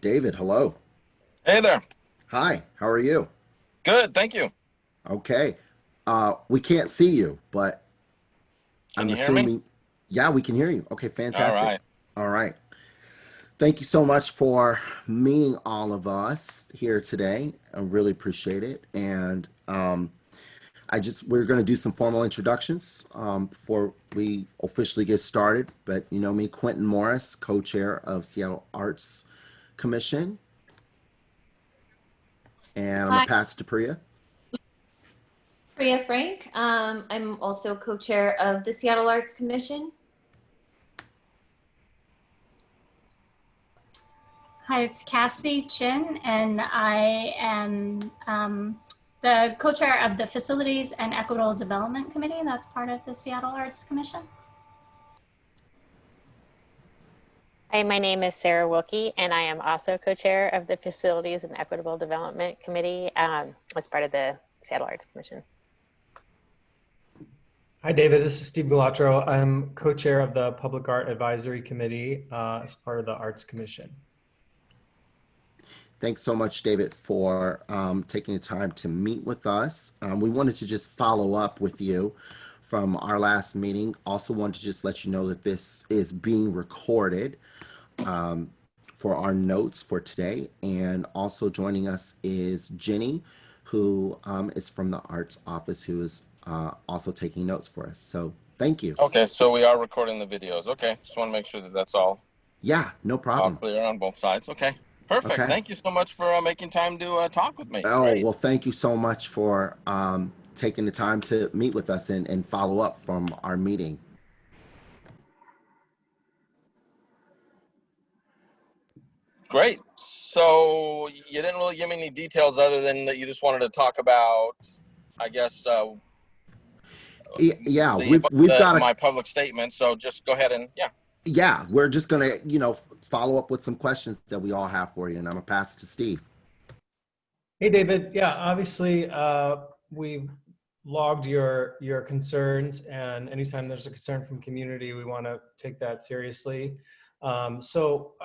David, hello. Hey there. Hi, how are you? Good, thank you. Okay. We can't see you, but Can I'm you hear me? assuming, yeah, we can hear you. Okay, All fantastic. right. All right. Thank you so much for meeting all of us here today. I really appreciate it. And we're going to do some formal introductions before we officially get started. But you know me, Quinton Morris, co chair of Seattle Arts Commission. And I'm going Hi, to pass it to Priya. Priya Frank. I'm also co-chair of the Seattle Arts Commission. Hi, it's Cassie Chin, and I am the co-chair of the Facilities and Equitable Development Committee. That's part of the Seattle Arts Commission. Hi, my name is Sarah Wilkie, and I am also co-chair of the Facilities and Equitable Development Committee as part of the Seattle Arts Commission. Hi, David. This is Steve Gulatro. I'm co-chair of the Public Art Advisory Committee as part of the Arts Commission. Thanks so much, David, for taking the time to meet with us. We wanted to just follow up with you from our last meeting. Also wanted to just let you know that this is being recorded for our notes for today. And also joining us is Jenny, who is from the Arts Office, who is also taking notes for us. So thank you. Okay, so we are recording the videos. Okay, just want to make sure that that's all Yeah, no problem. clear on both sides. Okay, perfect. Okay. Thank you so much for making time to talk with me. Oh, Great. well, thank you so much for taking the time to meet with us and follow up from our meeting. Great. So you didn't really give me any details other than that you just wanted to talk about, I guess, Yeah, we've got a my public statement. So just go ahead and yeah, we're just gonna follow up with some questions that we all have for you, and I'm gonna pass it to Steve. Hey, David. Yeah, obviously, we've logged your concerns, and anytime there's a concern from community, we want to take that seriously. So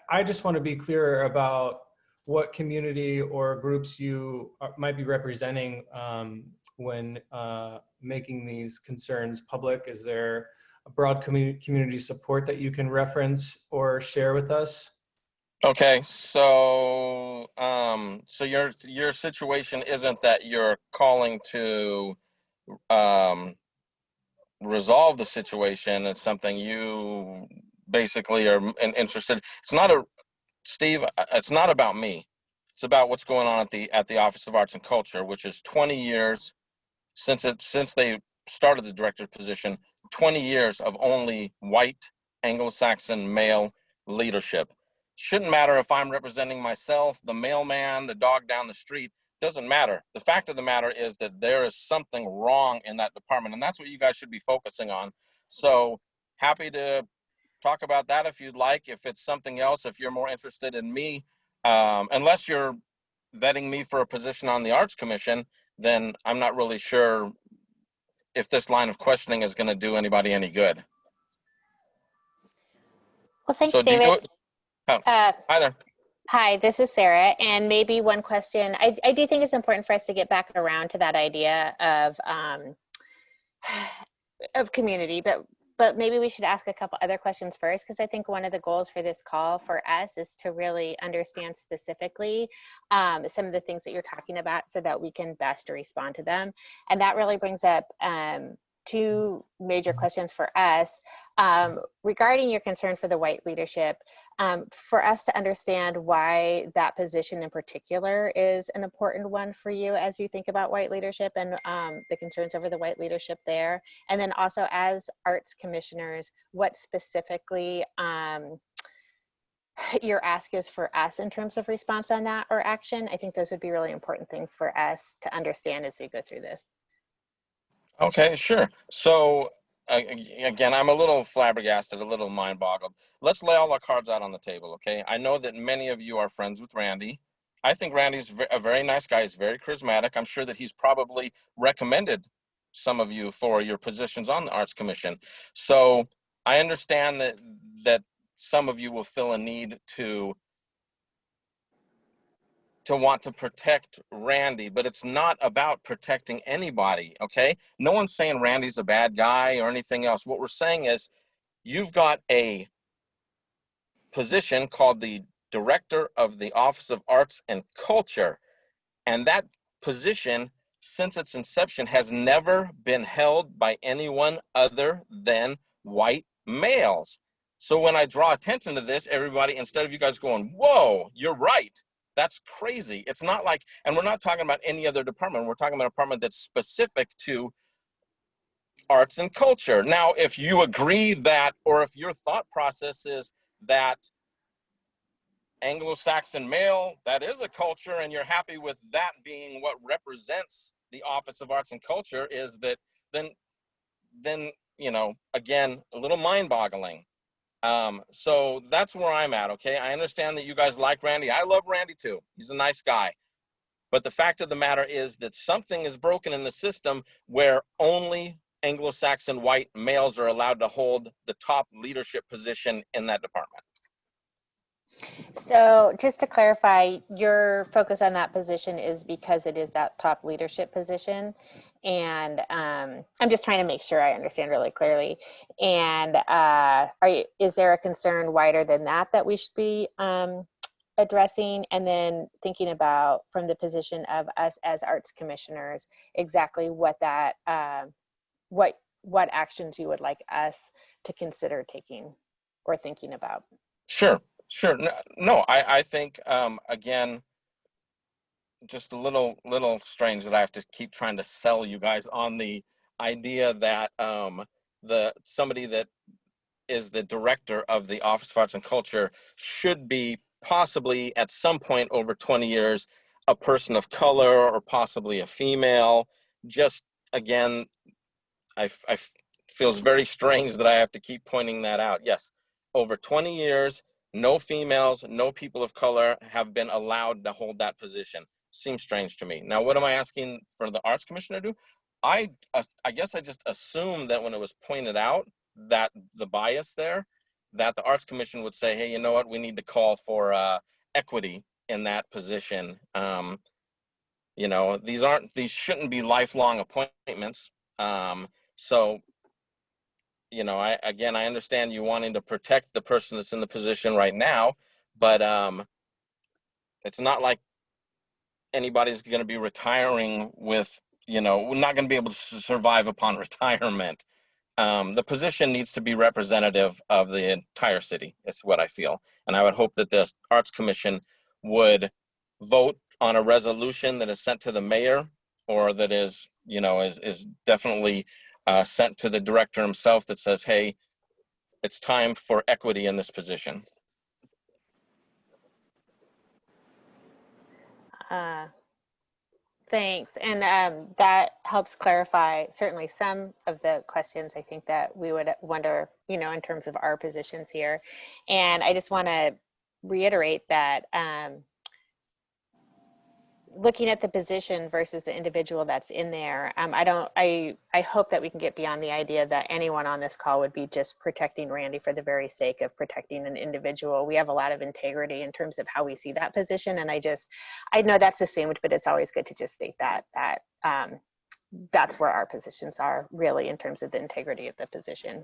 I just want to be clear about what community or groups you might be representing when making these concerns public. Is there a broad community support that you can reference or share with us? Okay, so so your situation isn't that you're calling to resolve the situation. It's something you basically are interested. It's not a Steve. It's not about me. It's about what's going on at the Office of Arts and Culture, which is 20 years since they started the director's position. 20 years of only white Anglo-Saxon male leadership. Shouldn't matter if I'm representing myself, the mailman, the dog down the street. Doesn't matter. The fact of the matter is that there is something wrong in that department, and that's what you guys should be focusing on. So happy to talk about that if you'd like. If it's something else, if you're more interested in me, unless you're vetting me for a position on the Arts Commission, then I'm not really sure if this line of questioning is going to do anybody any good. Well, thanks, So do David. you? Oh, Uh, hi there. Hi, this is Sarah, and maybe one question. I do think it's important for us to get back around to that idea of community, but maybe we should ask a couple other questions first, because I think one of the goals for this call for us is to really understand specifically some of the things that you're talking about so that we can best respond to them. And that really brings up two major questions for us regarding your concern for the white leadership. For us to understand why that position in particular is an important one for you as you think about white leadership and the concerns over the white leadership there. And then also as arts commissioners, what specifically your ask is for us in terms of response on that or action. I think those would be really important things for us to understand as we go through this. Okay, sure. So again, I'm a little flabbergasted, a little mind boggled. Let's lay all our cards out on the table, okay? I know that many of you are friends with Randy. I think Randy's a very nice guy. He's very charismatic. I'm sure that he's probably recommended some of you for your positions on the Arts Commission. So I understand that some of you will feel a need to to want to protect Randy, but it's not about protecting anybody, okay? No one's saying Randy's a bad guy or anything else. What we're saying is you've got a position called the Director of the Office of Arts and Culture, and that position, since its inception, has never been held by anyone other than white males. So when I draw attention to this, everybody, instead of you guys going, whoa, you're right, that's crazy. It's not like, and we're not talking about any other department. We're talking about a department that's specific to arts and culture. Now, if you agree that, or if your thought process is that Anglo-Saxon male, that is a culture, and you're happy with that being what represents the Office of Arts and Culture, is that then you know, again, a little mind-boggling. So that's where I'm at, okay? I understand that you guys like Randy. I love Randy too. He's a nice guy. But the fact of the matter is that something is broken in the system where only Anglo-Saxon white males are allowed to hold the top leadership position in that department. So just to clarify, your focus on that position is because it is that top leadership position. And I'm just trying to make sure I understand really clearly. And is there a concern wider than that that we should be addressing? And then thinking about, from the position of us as arts commissioners, exactly what that, what actions you would like us to consider taking or thinking about. Sure. No, I think, again, just a little strange that I have to keep trying to sell you guys on the idea that somebody that is the director of the Office of Arts and Culture should be possibly at some point over 20 years a person of color or possibly a female. Just again, I feels very strange that I have to keep pointing that out. Yes, over 20 years, no females, no people of color have been allowed to hold that position. Seems strange to me. Now, what am I asking for the Arts Commissioner to do? I guess I just assumed that when it was pointed out that the bias there, that the Arts Commission would say, hey, you know what, we need to call for equity in that position. You know, these shouldn't be lifelong appointments. So, you know, I understand you wanting to protect the person that's in the position right now, but it's not like anybody's going to be retiring with, you know, we're not going to be able to survive upon retirement. The position needs to be representative of the entire city, is what I feel. And I would hope that the Arts Commission would vote on a resolution that is sent to the mayor, or that is, you know, is definitely sent to the director himself, that says, hey, it's time for equity in this position. Thanks. And that helps clarify certainly some of the questions I think that we would wonder, you know, in terms of our positions here. And I just want to reiterate that looking at the position versus the individual that's in there, I hope that we can get beyond the idea that anyone on this call would be just protecting Randy for the very sake of protecting an individual. We have a lot of integrity in terms of how we see that position. And I know that's assumed, but it's always good to just state that that's where our positions are really in terms of the integrity of the position.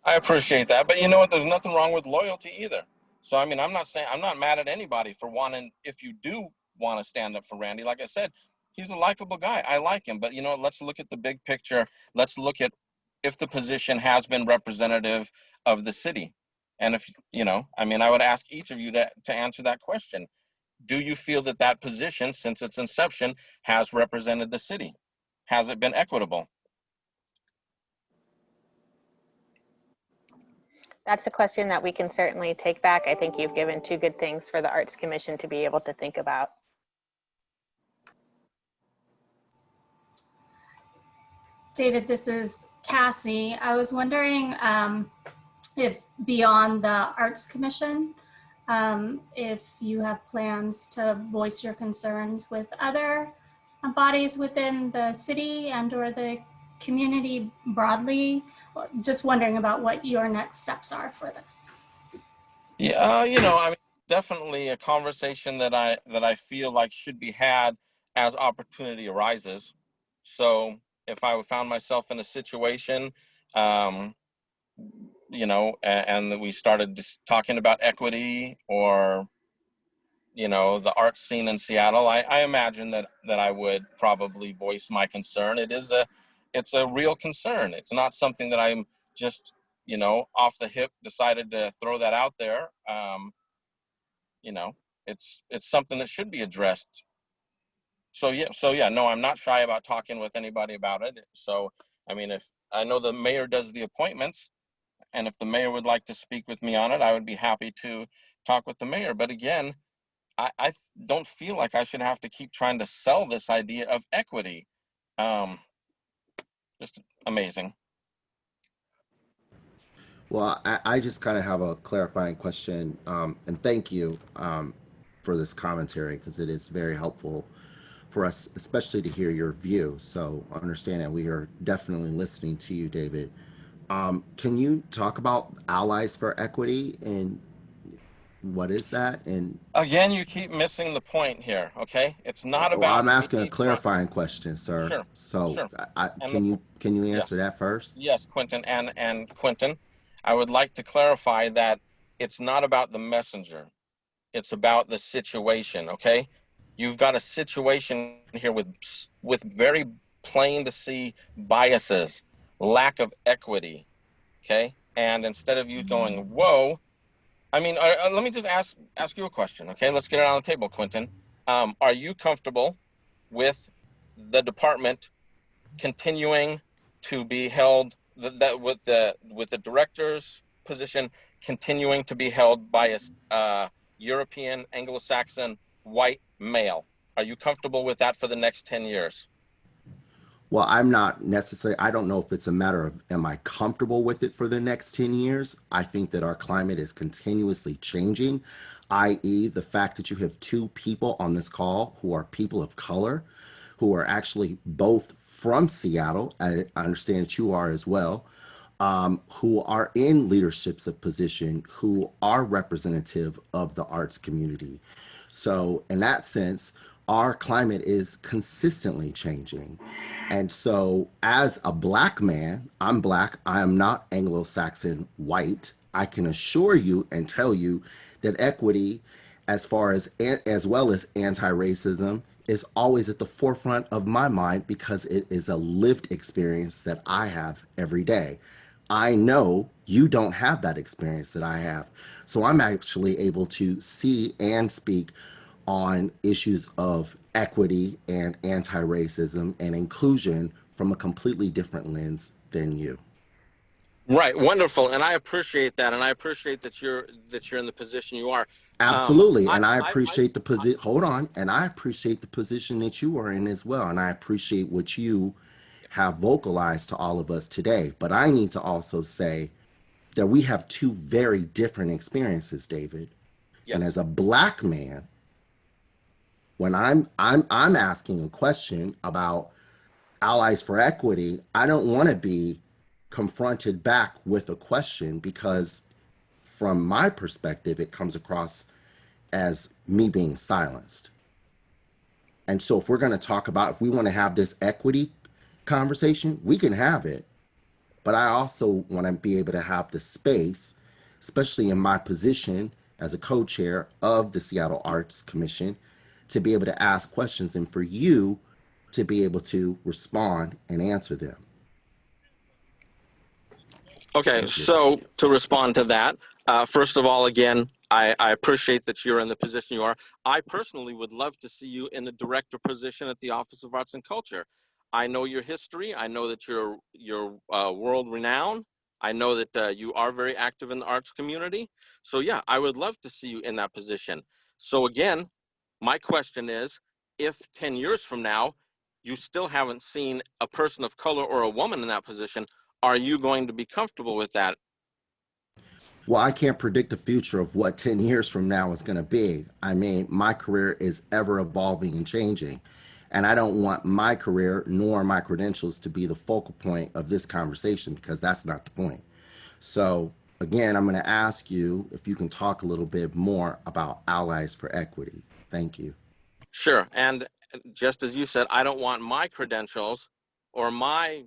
I appreciate that, but you know what, there's nothing wrong with loyalty either. So, I mean, I'm not mad at anybody for wanting, if you do want to stand up for Randy. Like I said, he's a likable guy. I like him, but you know, let's look at the big picture. Let's look at if the position has been representative of the city. And if, you know, I mean, I would ask each of you to answer that question. Do you feel that that position, since its inception, has represented the city? Has it been equitable? That's a question that we can certainly take back. I think you've given two good things for the Arts Commission to be able to think about. David, this is Cassie. I was wondering if beyond the Arts Commission, if you have plans to voice your concerns with other bodies within the city and or the community broadly. Just wondering about what your next steps are for this. Yeah, you know, I mean, definitely a conversation that I feel like should be had as opportunity arises. So if I found myself in a situation, um, and we started just talking about equity or the art scene in Seattle, I imagine that I would probably voice my concern. It's a real concern. It's not something that I'm just off the hip decided to throw that out there. You know, it's something that should be addressed. So yeah, no, I'm not shy about talking with anybody about it. So I mean, if I know the mayor does the appointments, and if the mayor would like to speak with me on it, I would be happy to talk with the mayor. But again, I don't feel like I should have to keep trying to sell this idea of equity. Um, just amazing. Well, I just kind of have a clarifying question, and thank you for this commentary because it is very helpful for us, especially to hear your view. So understand that we are definitely listening to you, David. Can you talk about Allies for Equity and what is that? And Again, you keep missing the point here. Okay, it's not well, about I'm asking a me trying. clarifying question, sir. Sure, So sure. And can you answer yes, that first? yes, Quinton and Quinton, I would like to clarify that it's not about the messenger. It's about the situation. Okay, you've got a situation here with very plain to see biases, lack of equity. Okay, and instead of you going, "Whoa," I mean, let me just ask you a question. Okay, let's get it on the table, Quinton. Are you comfortable with the department continuing to be held that with the director's position continuing to be held by a European Anglo-Saxon white male? Are you comfortable with that for the next 10 years? Well, I'm not necessarily, I don't know if it's a matter of am I comfortable with it for the next 10 years? I think that our climate is continuously changing, i.e., the fact that you have two people on this call who are people of color, who are actually both from Seattle. I understand that you are as well, who are in leaderships of position, who are representative of the arts community. So, in that sense, our climate is consistently changing. And so, as a black man, I'm black, I am not Anglo Saxon white. I can assure you and tell you that equity, as well as anti racism, is always at the forefront of my mind because it is a lived experience that I have every day. I know you don't have that experience that I have. So I'm actually able to see and speak on issues of equity and anti racism and inclusion from a completely different lens than you. Right, wonderful, and I appreciate that, and I appreciate that you're in the position you are. Absolutely. I And I I appreciate the position. Hold on. And I appreciate the position that you are in as well. And I appreciate what you have vocalized to all of us today. But I need to also say that we have two very different experiences, David. And as yes. a black man, when I'm asking a question about allies for equity, I don't want to be confronted back with a question because from my perspective, it comes across as me being silenced. And so if we're going to talk about if we want to have this equity conversation, we can have it. But I also want to be able to have the space, especially in my position as a co-chair of the Seattle Arts Commission, to be able to ask questions and for you to be able to respond and answer them. Okay, Thank you. so to respond to that, first of all, again, I appreciate that you're in the position you are. I personally would love to see you in the director position at the Office of Arts and Culture. I know your history. I know that you're world renowned. I know that you are very active in the arts community. So yeah, I would love to see you in that position. So again, my question is, if 10 years from now, you still haven't seen a person of color or a woman in that position, are you going to be comfortable with that? Well, I can't predict the future of what 10 years from now is going to be. I mean, my career is ever evolving and changing. And I don't want my career nor my credentials to be the focal point of this conversation because that's not the point. So again, I'm going to ask you if you can talk a little bit more about Allies for Equity. Thank you. Sure. And just as you said, I don't want my credentials or my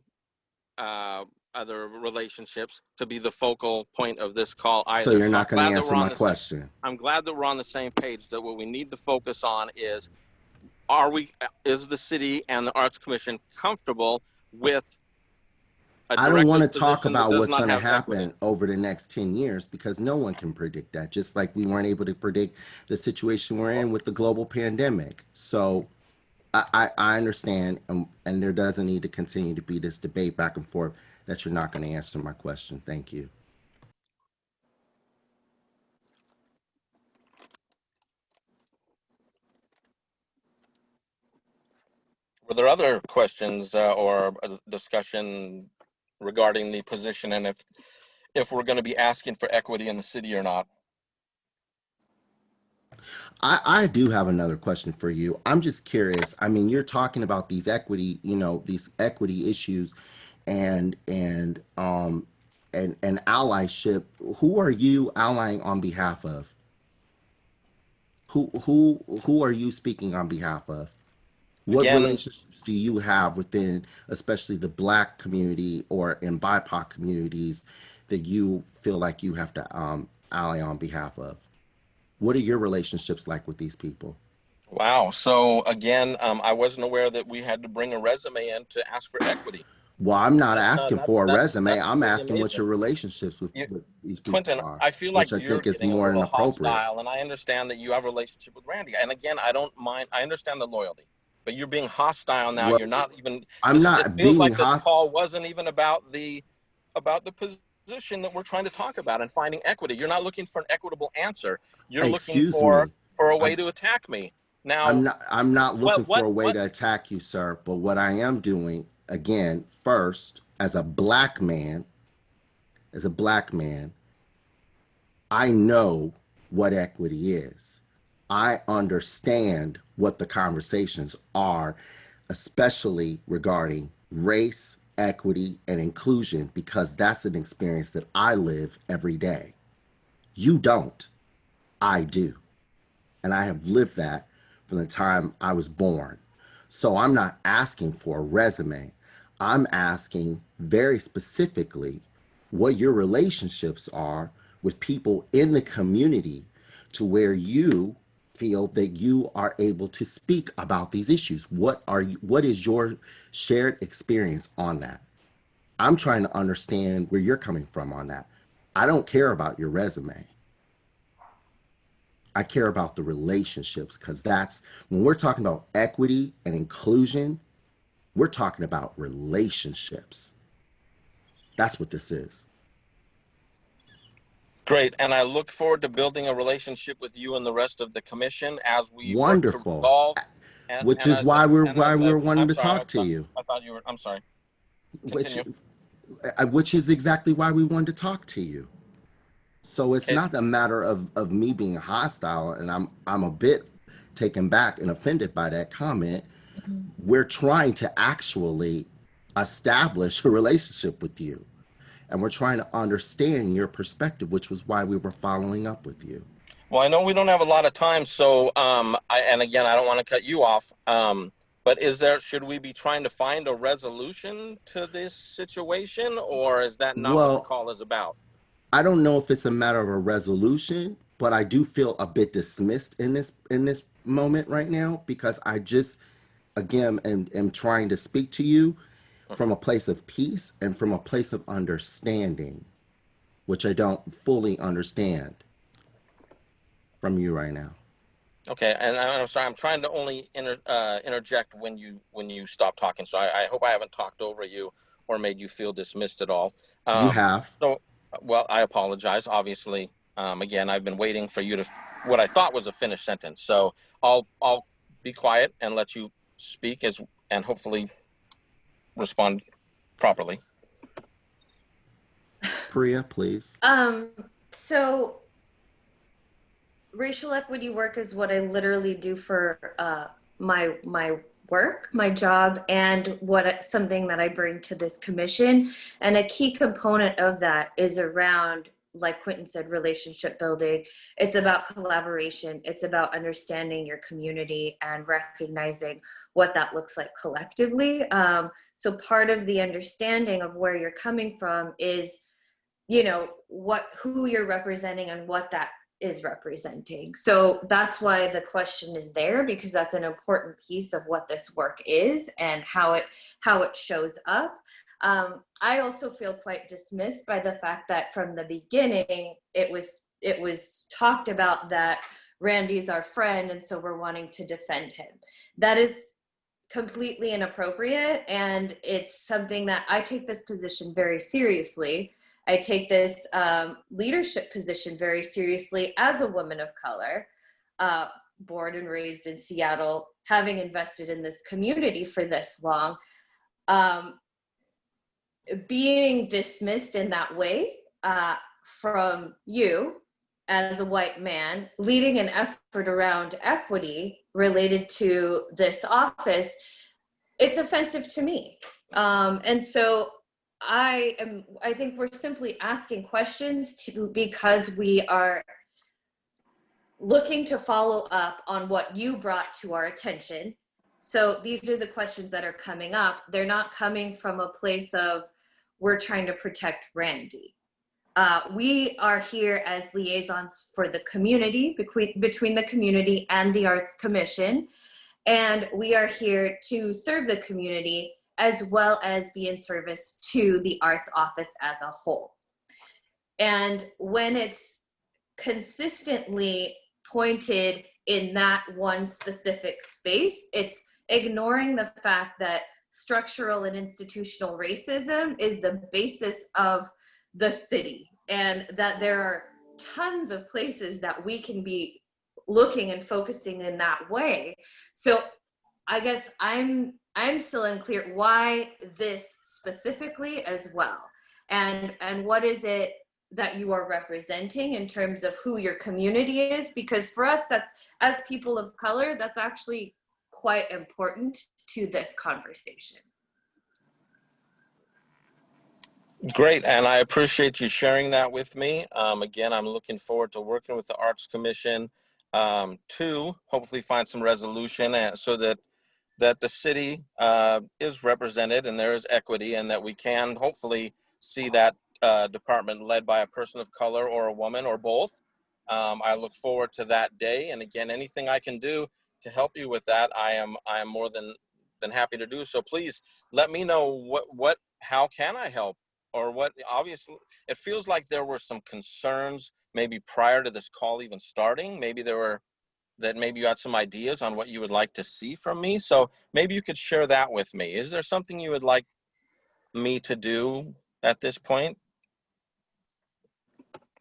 other relationships to be the focal point of this call So either. you're So not going to answer my question. I'm glad that we're on the same page, that what we need to focus on is is the city and the Arts Commission comfortable with a I don't want to director's talk position that about does what's not going to have equity? happen over the next 10 years because no one can predict that, just like we weren't able to predict the situation we're in with the global pandemic. So I understand, and there doesn't need to continue to be this debate back and forth that you're not going to answer my question. Thank you. Were there other questions or a discussion regarding the position and if we're going to be asking for equity in the city or not? I do have another question for you. I'm just curious. I mean, you're talking about these equity, these equity issues and allyship. Who are you allying on behalf of? Who are you speaking on behalf of? What Again, relationships do you have within, especially the Black community or in BIPOC communities, that you feel like you have to ally on behalf of? What are your relationships like with these people? wow. So again, I wasn't aware that we had to bring a resume in to ask for equity. Well, I'm not asking for a resume. That's I'm pretty asking what amazing. your relationships You, with these people Quinton, are, I feel like which I you're think is getting a more little inappropriate. hostile, and I understand that you have a relationship with Randy. And again, I don't mind. I understand the loyalty, but you're being hostile now. Well, You're not even. I'm This. It not feels being like this hostile. call wasn't even about the position that we're trying to talk about and finding equity. You're not looking for an equitable answer. You're looking Excuse me. for a way I'm, to attack me. Now, I'm not looking for a way what? to attack you, sir. But what I am doing, again, first, as a black man, I know what equity is. I understand what the conversations are, especially regarding race, equity, and inclusion, because that's an experience that I live every day. You don't. I do. And I have lived that from the time I was born. So I'm not asking for a resume. I'm asking very specifically what your relationships are with people in the community to where you feel that you are able to speak about these issues. What is your shared experience on that? I'm trying to understand where you're coming from on that. I don't care about your resume. I care about the relationships because that's when we're talking about equity and inclusion, we're talking about relationships. That's what this is. Great, and I look forward to building a relationship with you and the rest of the commission as we work to Wonderful. resolve. Which is why we're wanting I'm to sorry, talk to you. I thought you were. I'm sorry. Which Continue. which is exactly why we wanted to talk to you. So it's Okay. not a matter of me being hostile, and I'm a bit taken back and offended by that comment. We're trying to actually establish a relationship with you, and we're trying to understand your perspective, which was why we were following up with you. Well, I know we don't have a lot of time, so and again, I don't want to cut you off. But should we be trying to find a resolution to this situation, or is that not what the Well, call is about? I don't know if it's a matter of a resolution, but I do feel a bit dismissed in this moment right now because I just again am trying to speak to you from a place of peace and from a place of understanding, which I don't fully understand from you right now. Okay, and I'm sorry. I'm trying to only interject when you stop talking. So I hope I haven't talked over you or made you feel dismissed at all. You have. So, well, I apologize. Obviously, again, I've been waiting for you to what I thought was a finished sentence. So I'll be quiet and let you speak and hopefully respond properly. Priya, please. So racial equity work is what I literally do for my work, my job, and something that I bring to this commission. And a key component of that is around like Quinton said, relationship building. It's about collaboration. It's about understanding your community and recognizing what that looks like collectively. So part of the understanding of where you're coming from is, you know, who you're representing and what that is representing. So that's why the question is there, because that's an important piece of what this work is and how it shows up. I also feel quite dismissed by the fact that from the beginning it was talked about that Randy's our friend and so we're wanting to defend him. That is completely inappropriate, and it's something that I take this position very seriously. I take this leadership position very seriously as a woman of color, born and raised in Seattle, having invested in this community for this long. Being dismissed in that way from you as a white man, leading an effort around equity related to this office, it's offensive to me. And so I think we're simply asking questions because we are looking to follow up on what you brought to our attention. So these are the questions that are coming up. They're not coming from a place of we're trying to protect Randy. We are here as liaisons for the community, between the community and the Arts Commission. And we are here to serve the community as well as be in service to the Arts Office as a whole. And when it's consistently pointed in that one specific space, it's ignoring the fact that structural and institutional racism is the basis of the city, and that there are tons of places that we can be looking and focusing in that way. So I guess I'm still unclear why this specifically as well, and what is it that you are representing in terms of who your community is, because for us, that's, as people of color, that's actually quite important to this conversation. Great, and I appreciate you sharing that with me. Again, I'm looking forward to working with the Arts Commission to hopefully find some resolution so that the city is represented and there is equity, and that we can hopefully see that department led by a person of color or a woman or both. I look forward to that day, and again, anything I can do to help you with that, I am more than happy to do. So please let me know how can I help, or what. Obviously, it feels like there were some concerns maybe prior to this call even starting. Maybe maybe you had some ideas on what you would like to see from me. So maybe you could share that with me. Is there something you would like me to do at this point?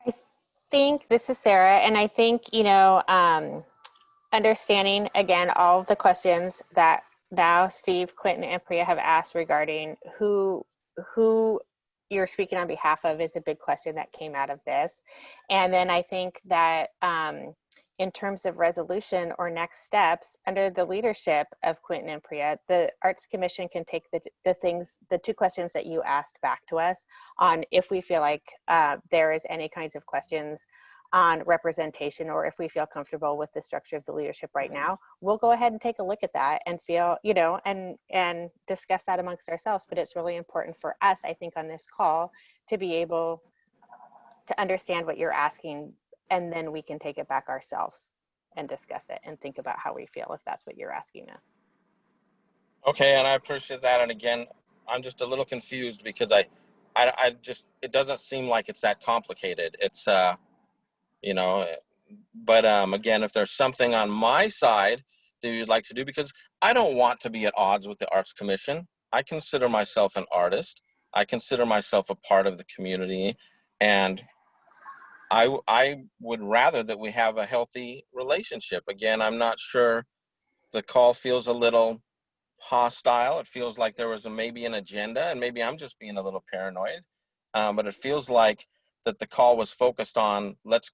I think, this is Sarah, and I think, understanding again all of the questions that now Steve, Quinton, and Priya have asked regarding who you're speaking on behalf of is a big question that came out of this. And then I think that in terms of resolution or next steps, under the leadership of Quinton and Priya, the Arts Commission can take the two questions that you asked back to us on if we feel like there is any kinds of questions on representation, or if we feel comfortable with the structure of the leadership right now. We'll go ahead and take a look at that and feel, and discuss that amongst ourselves. But it's really important for us, I think, on this call to be able to understand what you're asking, and then we can take it back ourselves and discuss it and think about how we feel, if that's what you're asking us. Okay, and I appreciate that. And again, I'm just a little confused because I just, it doesn't seem like it's that complicated. It's but again, if there's something on my side that you'd like to do, because I don't want to be at odds with the Arts Commission. I consider myself an artist. I consider myself a part of the community, and I would rather that we have a healthy relationship. Again, I'm not sure, the call feels a little hostile. It feels like there was maybe an agenda, and maybe I'm just being a little paranoid. But it feels like that the call was focused on, let's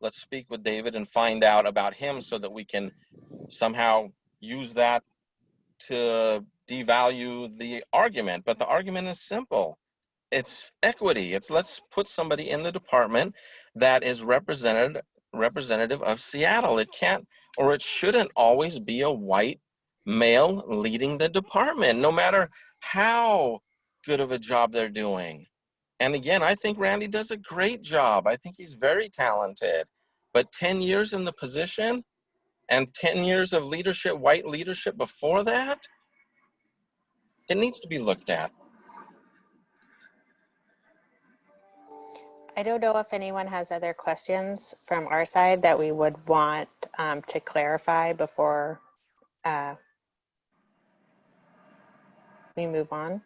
speak with David and find out about him so that we can somehow use that to devalue the argument. But the argument is simple. it's equity. It's let's put somebody in the department that is representative of Seattle. It can't, or it shouldn't always be a white male leading the department, no matter how good of a job they're doing. And again, I think Randy does a great job. I think he's very talented. But 10 years in the position and 10 years of leadership, white leadership before that, it needs to be looked at. I don't know if anyone has other questions from our side that we would want to clarify before we move on.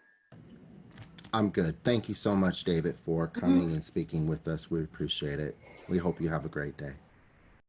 I'm good. Thank you so much, David, for coming and speaking with us. We appreciate it. We hope you have a great day.